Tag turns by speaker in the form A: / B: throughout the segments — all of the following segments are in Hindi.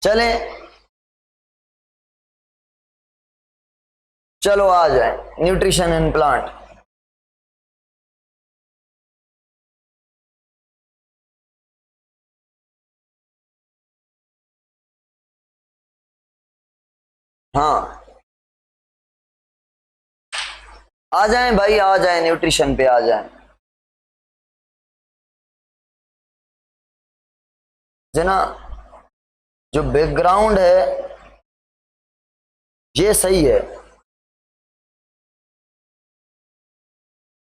A: चलें, चलो आ जाए न्यूट्रिशन इन प्लांट। हाँ, आ जाएं भाई, आ जाएं, न्यूट्रिशन पे आ जाएं जना। जो बैकग्राउंड है ये सही है,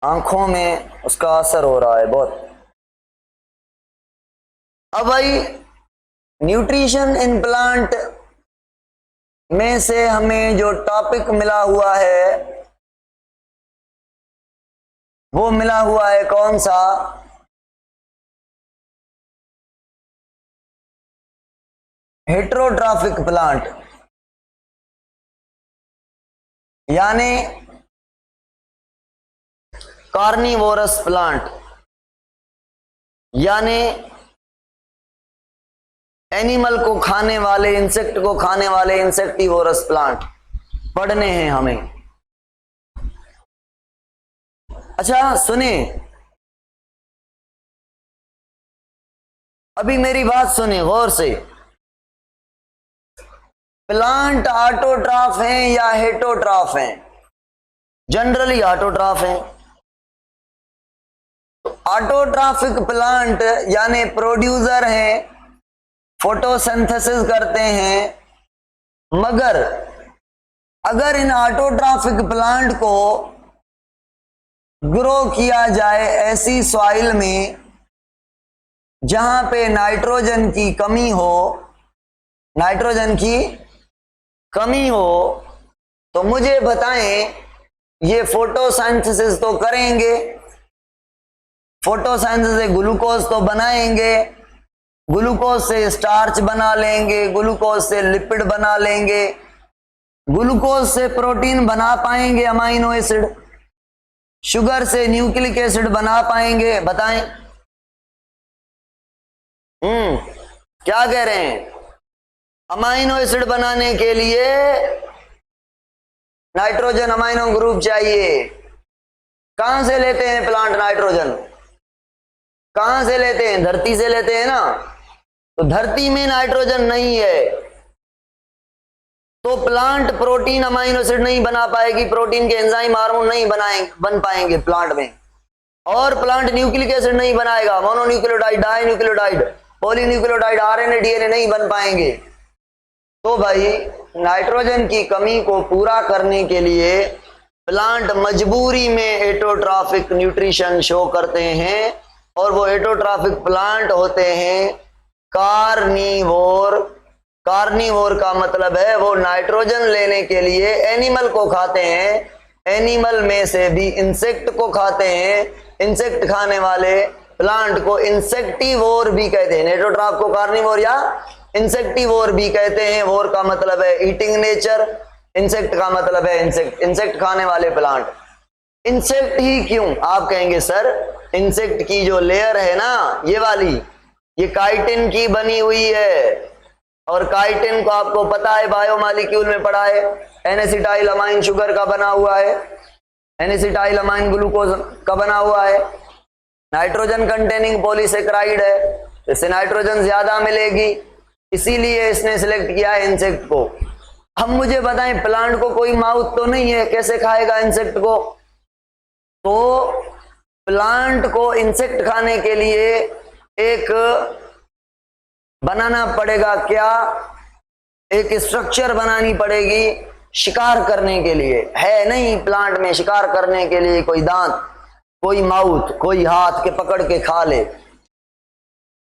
A: आंखों में उसका असर हो रहा है बहुत। अब भाई न्यूट्रिशन इन प्लांट में से हमें जो टॉपिक मिला हुआ है वो मिला हुआ है कौन सा? हेट्रोट्रॉफिक प्लांट, यानी कार्निवोरस प्लांट, यानी एनिमल को खाने वाले, इंसेक्ट को खाने वाले इंसेक्टिवोरस प्लांट पढ़ने हैं हमें। अच्छा सुने, अभी मेरी बात सुने गौर से। प्लांट ऑटोट्रॉफ हैं या हेटोट्रॉफ हैं? जनरली ऑटोट्रॉफ हैं। ऑटोट्रॉफिक प्लांट यानी प्रोड्यूसर हैं, फोटोसिंथेसिस करते हैं, मगर अगर इन ऑटोट्रॉफिक प्लांट को ग्रो किया जाए ऐसी सॉइल में जहां पे नाइट्रोजन की कमी हो, नाइट्रोजन की कमी हो, तो मुझे बताएं ये फोटोसिंथेसिस तो करेंगे, फोटोसिंथेसिस से ग्लूकोज तो बनाएंगे, ग्लूकोज से स्टार्च बना लेंगे, ग्लूकोज से लिपिड बना लेंगे, ग्लूकोज से प्रोटीन बना पाएंगे, अमाइनो एसिड, शुगर से न्यूक्लिक एसिड बना पाएंगे? बताएं। क्या कह रहे हैं? अमाइनो एसिड बनाने के लिए नाइट्रोजन अमाइनो ग्रुप चाहिए। कहां से लेते हैं प्लांट नाइट्रोजन? कहां से लेते हैं? धरती से लेते हैं ना। तो धरती में नाइट्रोजन नहीं है तो प्लांट प्रोटीन अमाइनो एसिड नहीं बना पाएगी, प्रोटीन के एंजाइम हार्मोन नहीं बन पाएंगे प्लांट में, और प्लांट न्यूक्लिक एसिड नहीं बनाएगा, mononucleotide, dinucleotide, polynucleotide, RNA DNA नहीं बन पाएंगे। तो भाई नाइट्रोजन की कमी को पूरा करने के लिए प्लांट मजबूरी में हेटरोट्रॉफिक न्यूट्रिशन शो करते हैं, और वो हेटरोट्रॉफिक प्लांट होते हैं कार्निवोर। कार्निवोर का मतलब है वो नाइट्रोजन लेने के लिए एनिमल को खाते हैं, एनिमल में से भी इंसेक्ट को खाते हैं, इंसेक्ट खाने वाले प्लांट को इंसेक्टिवोर भी कहते हैं। हेटरोट्रॉफ को कार्निवोर या इंसेक्टिवोर भी कहते हैं। वोर का मतलब है ईटिंग नेचर, इंसेक्ट का मतलब है इंसेक्ट, इंसेक्ट खाने वाले प्लांट। इंसेक्ट ही क्यों? आप कहेंगे सर इंसेक्ट की जो लेयर है ना ये वाली, ये काइटिन की बनी हुई है, और काइटिन को आपको पता है बायोमॉलिक्यूल में पढ़ा है, एनेसिटाइल अमाइन शुगर का बना हुआ है, एनेसिटाइल अमाइन ग्लूकोज का बना हुआ है, नाइट्रोजन कंटेनिंग पॉलीसेक्राइड है, इससे नाइट्रोजन ज्यादा मिलेगी, इसीलिए इसने सिलेक्ट किया है इंसेक्ट को। अब मुझे बताएं प्लांट को कोई माउथ तो नहीं है, कैसे खाएगा इंसेक्ट को? तो प्लांट को इंसेक्ट खाने के लिए एक बनाना पड़ेगा, क्या? एक स्ट्रक्चर बनानी पड़ेगी शिकार करने के लिए। है नहीं प्लांट में शिकार करने के लिए कोई दांत, कोई माउथ, कोई हाथ के पकड़ के खा ले।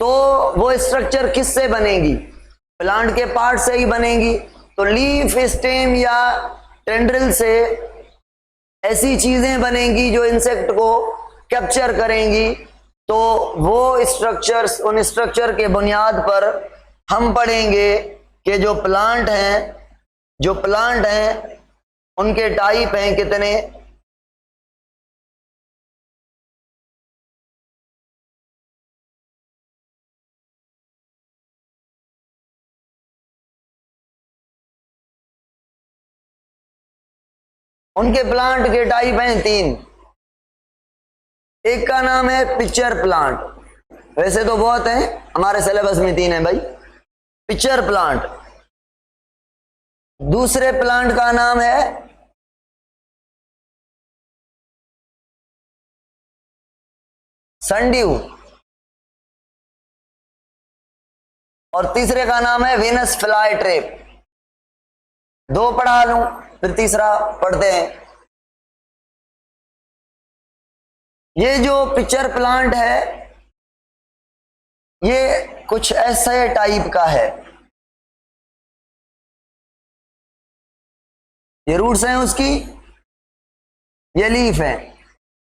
A: तो वो स्ट्रक्चर किससे बनेगी? प्लांट के पार्ट से ही बनेगी। तो लीफ, स्टेम या टेंड्रिल से ऐसी चीजें बनेंगी जो इंसेक्ट को कैप्चर करेंगी। तो वो स्ट्रक्चर्स, उन स्ट्रक्चर के बुनियाद पर हम पढ़ेंगे कि जो प्लांट हैं उनके टाइप हैं कितने, उनके प्लांट के टाइप हैं 3। एक का नाम है पिक्चर प्लांट, वैसे तो बहुत हैं, हमारे सिलेबस में 3 है भाई। Pitcher plant. दूसरे प्लांट का नाम है सनड्यू, और तीसरे का नाम है वीनस फ्लाई ट्रैप। 2 पढ़ा लूं फिर तीसरा पढ़ते हैं। ये जो पिक्चर प्लांट है ये कुछ ऐसे टाइप का है, ये रूट्स हैं उसकी, ये लीफ है।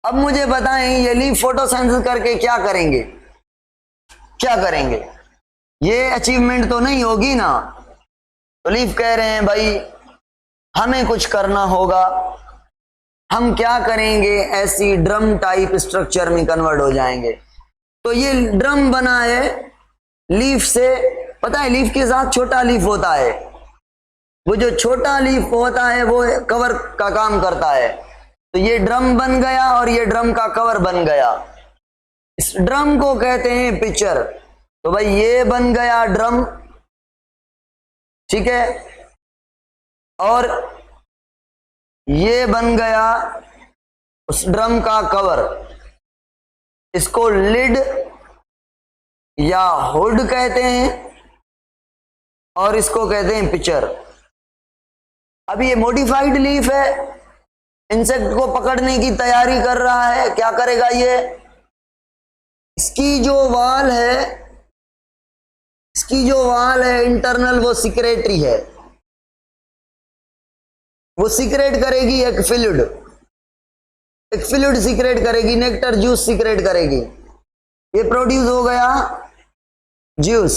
A: अब मुझे बताएं ये लीफ फोटोसिंथेसिस करके क्या करेंगे, क्या करेंगे? ये अचीवमेंट तो नहीं होगी ना। तो लीफ कह रहे हैं भाई हमें कुछ करना होगा, हम क्या करेंगे, ऐसी ड्रम टाइप स्ट्रक्चर में कन्वर्ट हो जाएंगे। तो ये ड्रम बना है लीफ से। पता है लीफ के साथ छोटा लीफ होता है, वो जो छोटा लीफ होता है वो कवर का काम करता है। तो ये ड्रम बन गया और ये ड्रम का कवर बन गया। इस ड्रम को कहते हैं पिक्चर। तो भाई ये बन गया ड्रम, ठीक है, और ये बन गया उस ड्रम का कवर। इसको लिड या हुड कहते हैं और इसको कहते हैं पिक्चर। अब ये मॉडिफाइड लीफ है, इंसेक्ट को पकड़ने की तैयारी कर रहा है। क्या करेगा ये? इसकी जो वाल है, इसकी जो वाल है इंटरनल, वो सिक्रेटरी है, वो सिक्रेट करेगी एक फ्लूइड, एक फ्लूइड सिक्रेट करेगी, नेक्टर जूस सिक्रेट करेगी। ये प्रोड्यूस हो गया जूस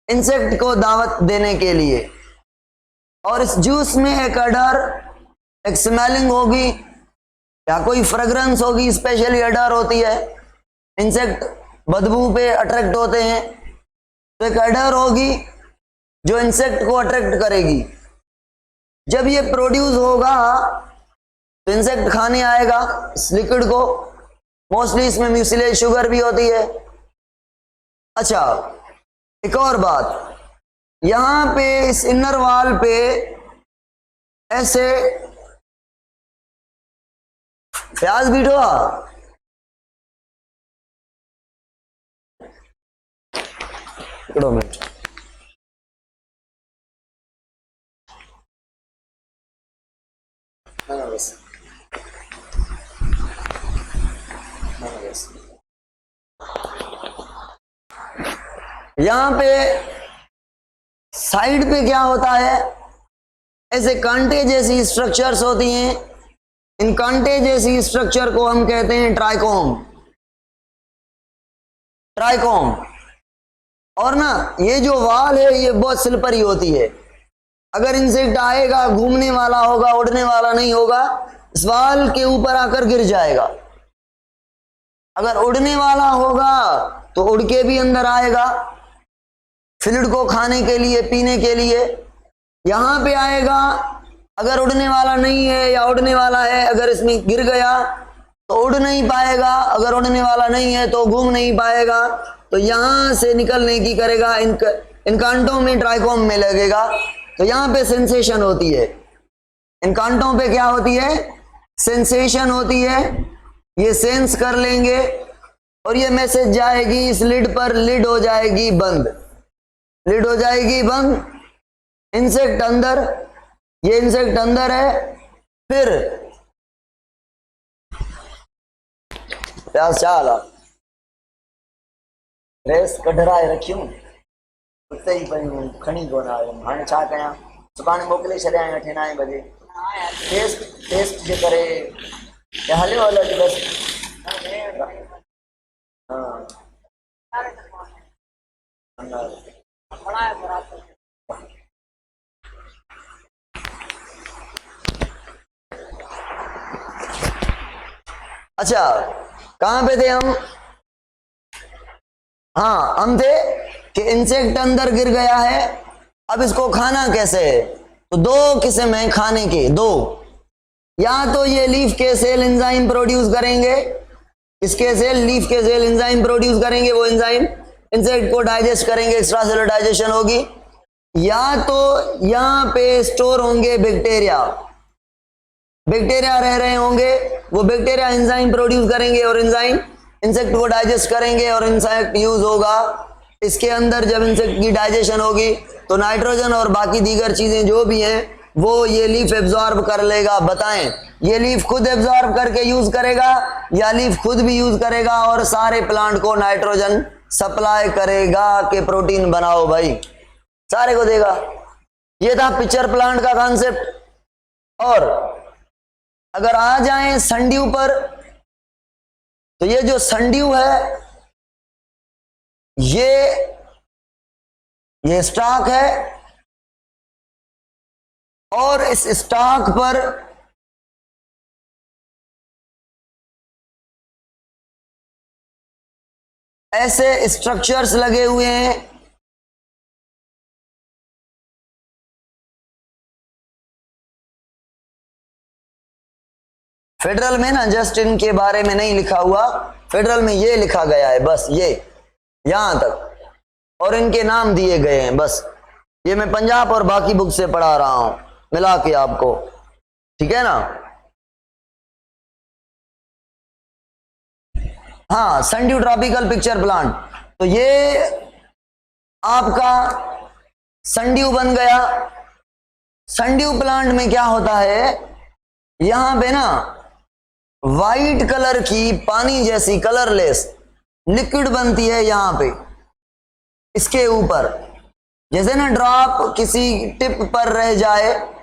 A: इंसेक्ट को दावत देने के लिए। और इस जूस में एक अडर, एक स्मेलिंग होगी या कोई फ्रेग्रेंस होगी, स्पेशली अडर होती है, इंसेक्ट बदबू पे अट्रैक्ट होते हैं। तो एक अडर होगी जो इंसेक्ट को अट्रैक्ट करेगी। जब ये प्रोड्यूस होगा तो इंसेक्ट खाने आएगा इस लिक्विड को। मोस्टली इसमें म्यूसिलेज शुगर भी होती है। अच्छा, एक और बात, यहां पे इस इनर वॉल पे ऐसे प्याज बीटो मिनट, यहां पे साइड पे क्या होता है, ऐसे कांटे जैसी स्ट्रक्चर्स होती हैं। इन कांटे जैसी स्ट्रक्चर को हम कहते हैं ट्राइकोम। ट्राइकोम। और ना ये जो वाल है ये बहुत स्लिपरी होती है। अगर इंसेक्ट आएगा, घूमने वाला होगा, उड़ने वाला नहीं होगा, इस वाल के ऊपर आकर गिर जाएगा। अगर उड़ने वाला होगा तो उड़ के भी अंदर आएगा फ्लूइड को खाने के लिए, पीने के लिए। यहां पे आएगा, अगर उड़ने वाला नहीं है या उड़ने वाला है, अगर इसमें गिर गया तो उड़ नहीं पाएगा, अगर उड़ने वाला नहीं है तो घूम नहीं पाएगा। तो यहां से निकलने की करेगा, इन कांटों में ट्राइकोम में लगेगा। तो यहां पे सेंसेशन होती है, इन कांटों पे क्या होती है, सेंसेशन होती है। ये सेंस कर लेंगे और ये मैसेज जाएगी इस लिड पर, लिड हो जाएगी बंद, लिड हो जाएगी बंद। इंसेक्ट अंदर, ये इंसेक्ट अंदर है। फिर प्यास चाला रेस कढराए रखियूं उते ही पयूं खणी कोन आयो। हाणे छा कयां, सुभाणे मोकिले छॾियां 8-9 बजे। टेस्ट जे करे हलियो हलो बस। अच्छा, कहां पे थे हम? हाँ, हम थे कि इंसेक्ट अंदर गिर गया है, अब इसको खाना कैसे है। तो दो किस्म है खाने के, दो, या तो ये लीफ के सेल एंजाइम प्रोड्यूस करेंगे, इसके सेल लीफ के सेल एंजाइम प्रोड्यूस करेंगे, वो एंजाइम इंसेक्ट को डाइजेस्ट करेंगे, एक्स्ट्रा सेलुलर डाइजेशन होगी, या तो यहां पे स्टोर होंगे बैक्टीरिया, बैक्टीरिया रह रहे होंगे, वो बैक्टीरिया एंजाइम प्रोड्यूस करेंगे और एंजाइम इंसेक्ट को डाइजेस्ट करेंगे और इंसेक्ट यूज होगा। इसके अंदर जब इंसेक्ट की डाइजेशन होगी तो नाइट्रोजन और बाकी दीगर चीजें जो भी हैं वो ये लीफ एब्जॉर्ब कर लेगा। बताएं, ये लीफ खुद एब्जॉर्ब करके यूज करेगा या लीफ खुद भी यूज करेगा और सारे प्लांट को नाइट्रोजन सप्लाई करेगा कि प्रोटीन बनाओ भाई, सारे को देगा। ये था पिक्चर प्लांट का कॉन्सेप्ट। और अगर आ जाएं संड्यू पर, तो ये जो संड्यू है ये स्टॉक है और इस स्टॉक पर ऐसे स्ट्रक्चर्स लगे हुए हैं, फेडरल में ना जस्ट इनके बारे में नहीं लिखा हुआ, फेडरल में ये लिखा गया है बस, ये यहां तक, और इनके नाम दिए गए हैं बस। ये मैं पंजाब और बाकी बुक से पढ़ा रहा हूं मिला के आपको, ठीक है ना। हाँ, संड्यू ट्रॉपिकल पिक्चर प्लांट, तो ये आपका संड्यू बन गया। संड्यू प्लांट में क्या होता है, यहां पे ना वाइट कलर की पानी जैसी कलरलेस लिक्विड बनती है यहां पे, इसके ऊपर जैसे ना ड्रॉप किसी टिप पर रह जाए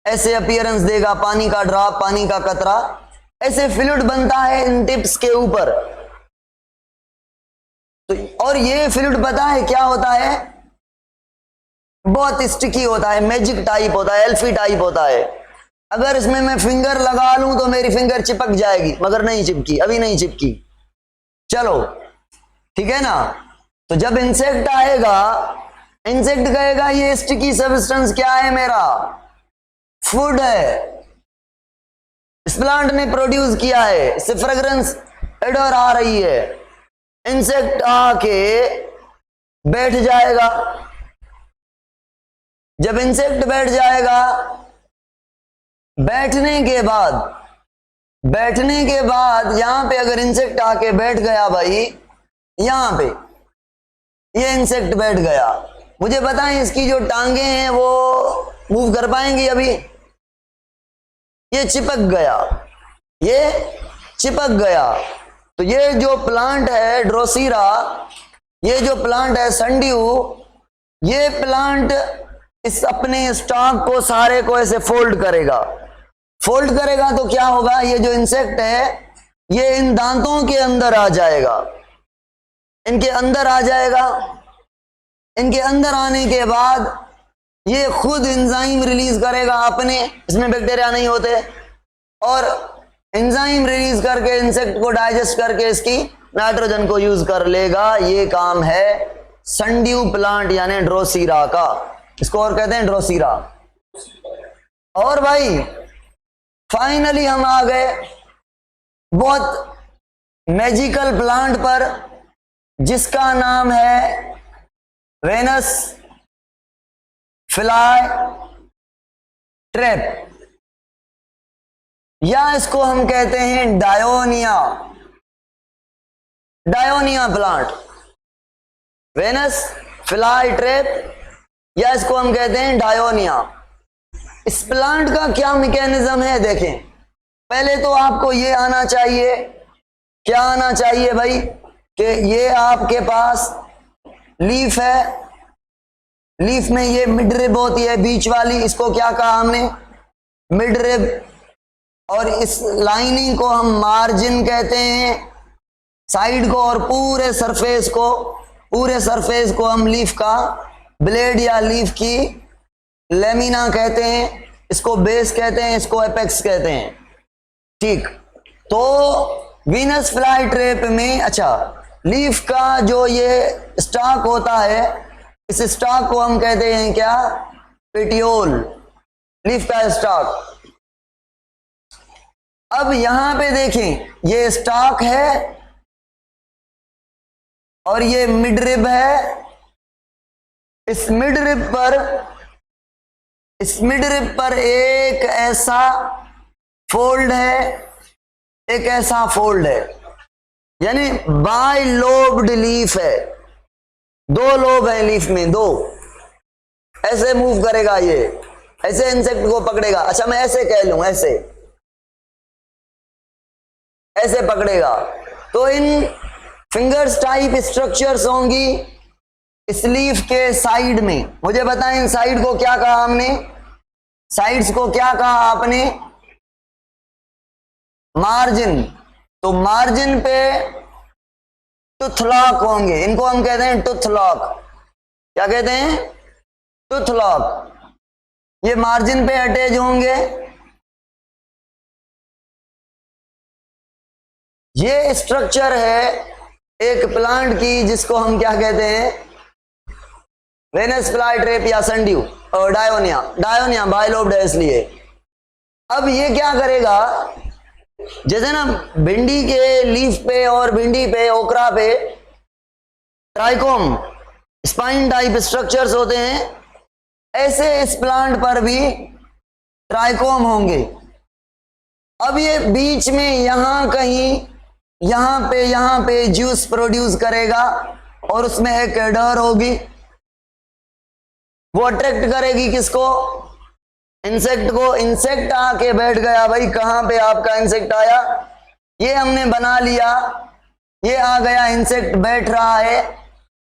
A: ऐसे अपीयरेंस देगा, पानी का ड्रॉप, पानी का कतरा, ऐसे फ्लूइड बनता है इन टिप्स के ऊपर। तो और ये फ्लूइड पता है क्या होता है, बहुत स्टिकी होता है, मैजिक टाइप होता है, एल्फी टाइप होता है। अगर इसमें मैं फिंगर लगा लूं तो मेरी फिंगर चिपक जाएगी, मगर नहीं चिपकी, अभी नहीं चिपकी। चलो ठीक है ना। तो जब इंसेक्ट आएगा, इंसेक्ट कहेगा ये स्टिकी सब्सटेंस क्या है, मेरा फूड है, इस प्लांट ने प्रोड्यूस किया है, इससे फ्रेग्रेंस एडर आ रही है। इंसेक्ट आके बैठ जाएगा, जब इंसेक्ट बैठ जाएगा, बैठने के बाद यहां पे अगर इंसेक्ट आके बैठ गया भाई, यहां पे ये इंसेक्ट बैठ गया, मुझे बताएं इसकी जो टांगे हैं वो मूव कर पाएंगी अभी? ये चिपक गया, ये चिपक गया। तो ये जो प्लांट है ड्रोसीरा, ये जो प्लांट है संड्यू, ये प्लांट इस अपने स्टॉक को सारे को ऐसे फोल्ड करेगा। फोल्ड करेगा तो क्या होगा, ये जो इंसेक्ट है ये इन दांतों के अंदर आ जाएगा, इनके अंदर आ जाएगा। इनके अंदर आने के बाद ये खुद एंजाइम रिलीज करेगा अपने, इसमें बैक्टीरिया नहीं होते, और एंजाइम रिलीज करके इंसेक्ट को डाइजेस्ट करके इसकी नाइट्रोजन को यूज कर लेगा। ये काम है संड्यू प्लांट यानी ड्रोसीरा का, इसको और कहते हैं ड्रोसीरा। और भाई फाइनली हम आ गए बहुत मैजिकल प्लांट पर जिसका नाम है वेनस फ्लाई ट्रैप, या इसको हम कहते हैं Dionaea, Dionaea plant, Venus fly trap, या इसको हम कहते हैं डायोनिया। इस प्लांट का क्या मैकेनिज्म है देखें। पहले तो आपको ये आना चाहिए, क्या आना चाहिए भाई, कि ये आपके पास लीफ है, लीफ में ये मिड रिब होती है बीच वाली, इसको क्या कहा हमने, मिड रिब, और इस लाइनिंग को हम मार्जिन कहते हैं, साइड को और पूरे सरफेस को हम लीफ का ब्लेड या लीफ की लेमिना कहते हैं, इसको बेस कहते हैं, इसको एपेक्स कहते हैं। ठीक, तो वीनस फ्लाई ट्रैप में अच्छा लीफ का जो ये स्टॉक होता है, इस स्टॉक को हम कहते हैं क्या, पेटियोल, लीफ का स्टॉक। अब यहां पे देखें, ये स्टॉक है और ये मिड रिब है। इस मिड रिब पर एक ऐसा फोल्ड है, एक ऐसा फोल्ड है, यानी बाई लोब्ड लीफ है। दो लोब है लीफ में, दो। ऐसे मूव करेगा ये, ऐसे इंसेक्ट को पकड़ेगा। अच्छा मैं ऐसे कह लूं, ऐसे पकड़ेगा। तो इन फिंगर्स टाइप स्ट्रक्चर्स होंगी इस लीफ के साइड में। मुझे बताएं साइड को क्या कहा हमने, साइड्स को क्या कहा आपने? मार्जिन। तो मार्जिन पे टूथ लॉक होंगे, इनको हम कहते हैं टूथ लॉक। क्या कहते हैं? Tooth lock. ये मार्जिन पे अटैच होंगे। ये स्ट्रक्चर है एक प्लांट की जिसको हम क्या कहते हैं? वेनस फ्लाईट्रेप या सनड्यू और डायोनिया बाइलोब्ड है इसलिए। अब ये क्या करेगा, जैसे ना भिंडी के लीफ पे और भिंडी पे, ओकरा पे ट्राइकोम स्पाइन टाइप स्ट्रक्चर्स होते हैं, ऐसे इस प्लांट पर भी ट्राइकोम होंगे। अब ये बीच में यहां कहीं यहां पे जूस प्रोड्यूस करेगा और उसमें एक डर होगी, वो अट्रैक्ट करेगी किसको? इंसेक्ट को। इंसेक्ट आके बैठ गया, भाई कहां पे आपका इंसेक्ट आया? ये हमने बना लिया, ये आ गया इंसेक्ट, बैठ रहा है,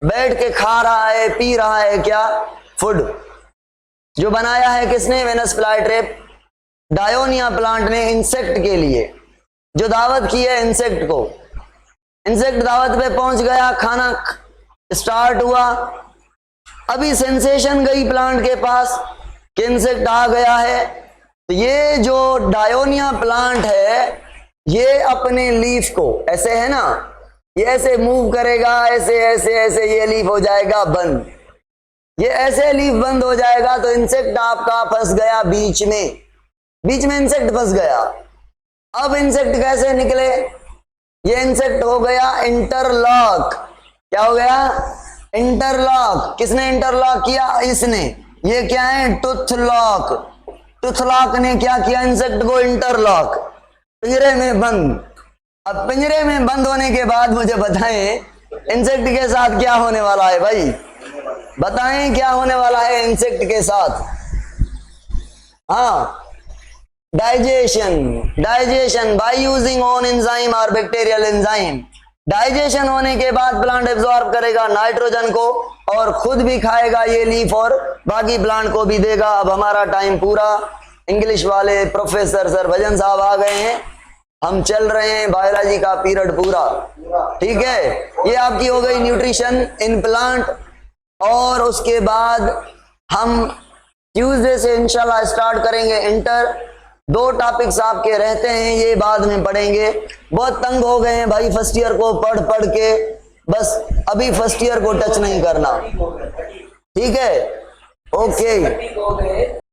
A: बैठ के खा रहा है, पी रहा है क्या? फूड। जो बनाया है किसने? वेनस फ्लाईट्रेप डायोनिया प्लांट ने इंसेक्ट के लिए, जो दावत की है इंसेक्ट को। इंसेक्ट दावत पे पहुंच गया, खाना स्टार्ट हुआ। अभी सेंसेशन गई प्लांट के पास कि इंसेक्ट आ गया है। तो ये जो डायोनिया प्लांट है, ये अपने लीफ को ऐसे है ना, ये ऐसे मूव करेगा, ऐसे ऐसे ऐसे, ये लीफ हो जाएगा बंद। ये ऐसे लीफ बंद हो जाएगा तो इंसेक्ट आपका फंस गया बीच में इंसेक्ट फंस गया। अब इंसेक्ट कैसे निकले? ये इंसेक्ट हो गया इंटरलॉक। क्या हो गया? इंटरलॉक। किसने इंटरलॉक किया? इसने। ये क्या है? Tooth lock. टूथ लॉक ने क्या किया? इंसेक्ट को इंटरलॉक, पिंजरे में बंद। अब पिंजरे में बंद होने के बाद मुझे बताएं इंसेक्ट के साथ क्या होने वाला है? भाई बताएं क्या होने वाला है इंसेक्ट के साथ? हाँ, digestion by using own enzyme और बैक्टीरियल एंजाइम। डाइजेशन होने के बाद प्लांट एब्जॉर्ब करेगा नाइट्रोजन को और खुद भी खाएगा ये लीफ और बाकी प्लांट को भी देगा। अब हमारा टाइम पूरा। इंग्लिश वाले प्रोफेसर सर भजन साहब आ गए हैं, हम चल रहे हैं, बायोलॉजी का पीरियड पूरा। ठीक है, ये आपकी हो गई न्यूट्रिशन इन प्लांट। और उसके बाद हम ट्यूसडे से इंशाल्लाह स्टार्ट करेंगे इंटर। 2 टॉपिक्स आपके रहते हैं, ये बाद में पढ़ेंगे। बहुत तंग हो गए हैं भाई फर्स्ट ईयर को पढ़ के, बस अभी फर्स्ट ईयर को टच नहीं करना। ठीक है, ओके।